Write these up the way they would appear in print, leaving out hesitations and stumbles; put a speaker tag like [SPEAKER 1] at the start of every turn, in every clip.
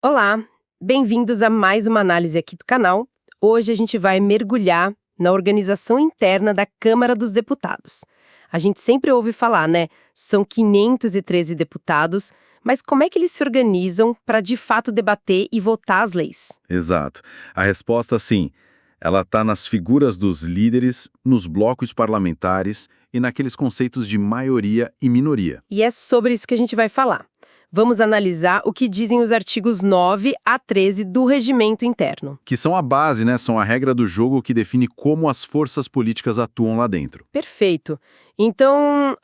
[SPEAKER 1] Olá, bem-vindos a mais uma análise aqui do canal. Hoje a gente vai mergulhar na organização interna da Câmara dos Deputados. A gente sempre ouve falar, né? São 513 deputados, mas como é que eles se organizam para de fato debater e votar as leis?
[SPEAKER 2] Exato. A resposta, sim, ela está nas figuras dos líderes, nos blocos parlamentares e naqueles conceitos de maioria e minoria.
[SPEAKER 1] E é sobre isso que a gente vai falar. Vamos analisar o que dizem os artigos 9 a 13 do Regimento Interno.
[SPEAKER 2] Que são a base, né? São a regra do jogo que define como as forças políticas atuam lá dentro.
[SPEAKER 1] Perfeito. Então,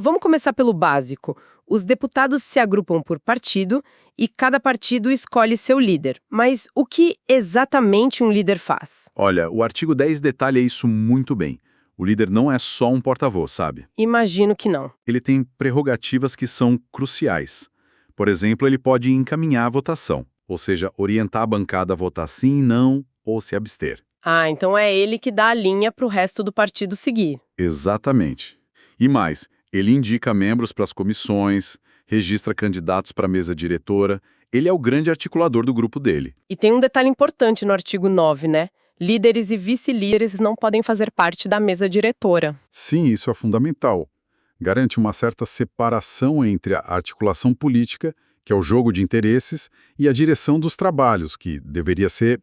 [SPEAKER 1] vamos começar pelo básico. Os deputados se agrupam por partido e cada partido escolhe seu líder. Mas o que exatamente um líder faz?
[SPEAKER 2] Olha, o artigo 10 detalha isso muito bem. O líder não é só um porta-voz, sabe?
[SPEAKER 1] Imagino que não.
[SPEAKER 2] Ele tem prerrogativas que são cruciais. Por exemplo, ele pode encaminhar a votação, ou seja, orientar a bancada a votar sim, não ou se abster.
[SPEAKER 1] Ah, então é ele que dá a linha para o resto do partido seguir.
[SPEAKER 2] Exatamente. E mais, ele indica membros para as comissões, registra candidatos para a mesa diretora, ele é o grande articulador do grupo dele.
[SPEAKER 1] E tem um detalhe importante no artigo 9, né? Líderes e vice-líderes não podem fazer parte da mesa diretora.
[SPEAKER 3] Sim, isso é fundamental. Garante uma certa separação entre a articulação política, que é o jogo de interesses, e a direção dos trabalhos, que deveria ser,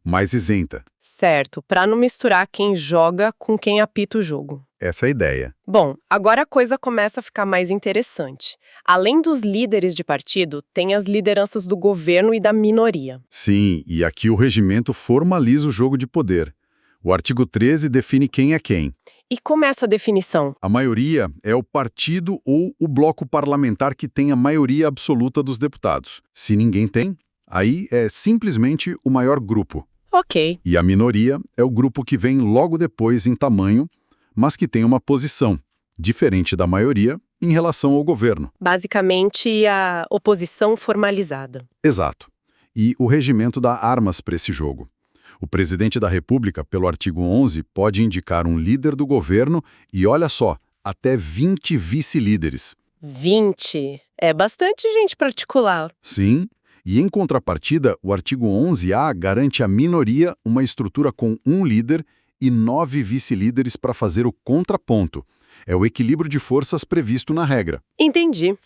[SPEAKER 3] mais isenta.
[SPEAKER 1] Certo, para não misturar quem joga com quem apita o jogo.
[SPEAKER 3] Essa é a ideia.
[SPEAKER 1] Bom, agora a coisa começa a ficar mais interessante. Além dos líderes de partido, tem as lideranças do governo e da minoria.
[SPEAKER 3] Sim, e aqui o regimento formaliza o jogo de poder. O artigo 13 define quem é quem.
[SPEAKER 1] E como é essa definição?
[SPEAKER 3] A maioria é o partido ou o bloco parlamentar que tem a maioria absoluta dos deputados. Se ninguém tem, aí é simplesmente o maior grupo.
[SPEAKER 1] Ok.
[SPEAKER 3] E a minoria é o grupo que vem logo depois em tamanho, mas que tem uma posição diferente da maioria em relação ao governo.
[SPEAKER 1] Basicamente, a oposição formalizada.
[SPEAKER 3] Exato. E o regimento dá armas para esse jogo. O presidente da República, pelo artigo 11, pode indicar um líder do governo e, olha só, até 20 vice-líderes.
[SPEAKER 1] 20? É bastante gente particular.
[SPEAKER 3] Sim, e em contrapartida, o artigo 11A garante à minoria uma estrutura com um líder e 9 vice-líderes para fazer o contraponto. É o equilíbrio de forças previsto na regra.
[SPEAKER 1] Entendi.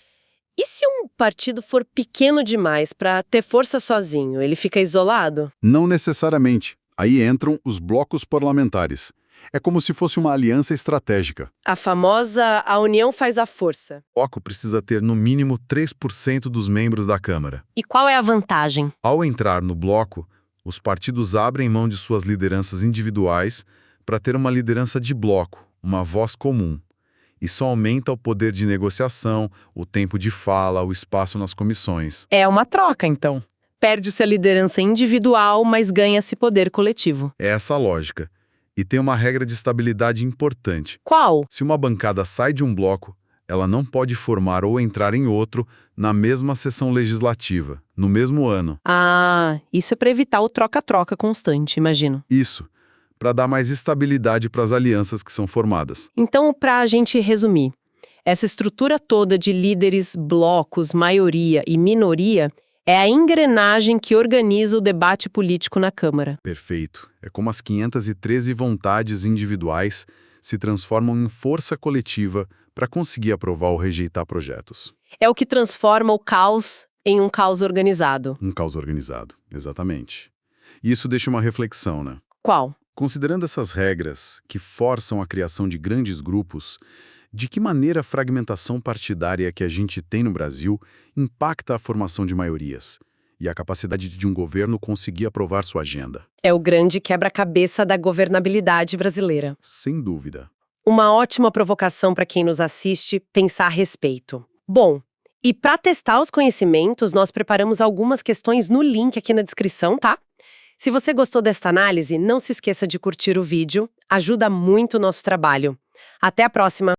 [SPEAKER 1] E se um partido for pequeno demais para ter força sozinho, ele fica isolado?
[SPEAKER 3] Não necessariamente. Aí entram os blocos parlamentares. É como se fosse uma aliança estratégica.
[SPEAKER 1] A famosa a união faz a força.
[SPEAKER 2] O bloco precisa ter no mínimo 3% dos membros da Câmara.
[SPEAKER 1] E qual é a vantagem?
[SPEAKER 2] Ao entrar no bloco, os partidos abrem mão de suas lideranças individuais para ter uma liderança de bloco, uma voz comum. Isso aumenta o poder de negociação, o tempo de fala, o espaço nas comissões.
[SPEAKER 1] É uma troca, então. Perde-se a liderança individual, mas ganha-se poder coletivo.
[SPEAKER 2] É essa a lógica. E tem uma regra de estabilidade importante.
[SPEAKER 1] Qual?
[SPEAKER 2] Se uma bancada sai de um bloco, ela não pode formar ou entrar em outro na mesma sessão legislativa, no mesmo ano.
[SPEAKER 1] Ah, isso é para evitar o troca-troca constante, imagino.
[SPEAKER 2] Isso, para dar mais estabilidade para as alianças que são formadas.
[SPEAKER 1] Então, para a gente resumir, essa estrutura toda de líderes, blocos, maioria e minoria é a engrenagem que organiza o debate político na Câmara.
[SPEAKER 2] Perfeito. É como as 513 vontades individuais se transformam em força coletiva para conseguir aprovar ou rejeitar projetos.
[SPEAKER 1] É o que transforma o caos em um caos organizado.
[SPEAKER 2] Um caos organizado, exatamente. E isso deixa uma reflexão, né?
[SPEAKER 1] Qual?
[SPEAKER 2] Considerando essas regras que forçam a criação de grandes grupos, de que maneira a fragmentação partidária que a gente tem no Brasil impacta a formação de maiorias e a capacidade de um governo conseguir aprovar sua agenda?
[SPEAKER 1] É o grande quebra-cabeça da governabilidade brasileira.
[SPEAKER 2] Sem dúvida.
[SPEAKER 1] Uma ótima provocação para quem nos assiste pensar a respeito. Bom, e para testar os conhecimentos, nós preparamos algumas questões no link aqui na descrição, tá? Se você gostou desta análise, não se esqueça de curtir o vídeo, ajuda muito o nosso trabalho. Até a próxima!